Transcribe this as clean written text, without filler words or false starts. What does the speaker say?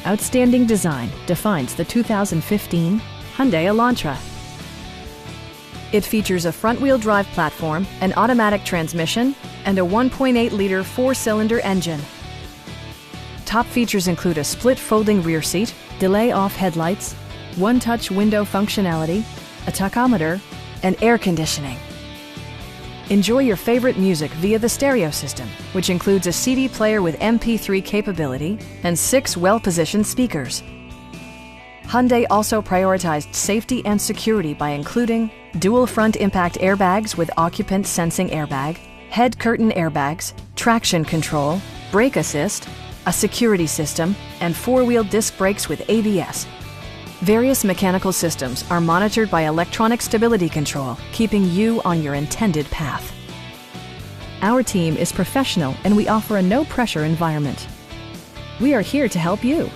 Outstanding design defines the 2015 Hyundai Elantra. It features a front-wheel drive platform, an automatic transmission, and a 1.8-liter four-cylinder engine. Top features include a split folding rear seat, delay-off headlights, one-touch window functionality, a tachometer, and air conditioning. Enjoy your favorite music via the stereo system, which includes a CD player with MP3 capability and 6 well-positioned speakers. Hyundai also prioritized safety and security by including dual front impact airbags with occupant sensing airbag, head curtain airbags, traction control, brake assist, a security system, and 4-wheel disc brakes with ABS. Various mechanical systems are monitored by electronic stability control, keeping you on your intended path. Our team is professional and we offer a no-pressure environment. We are here to help you.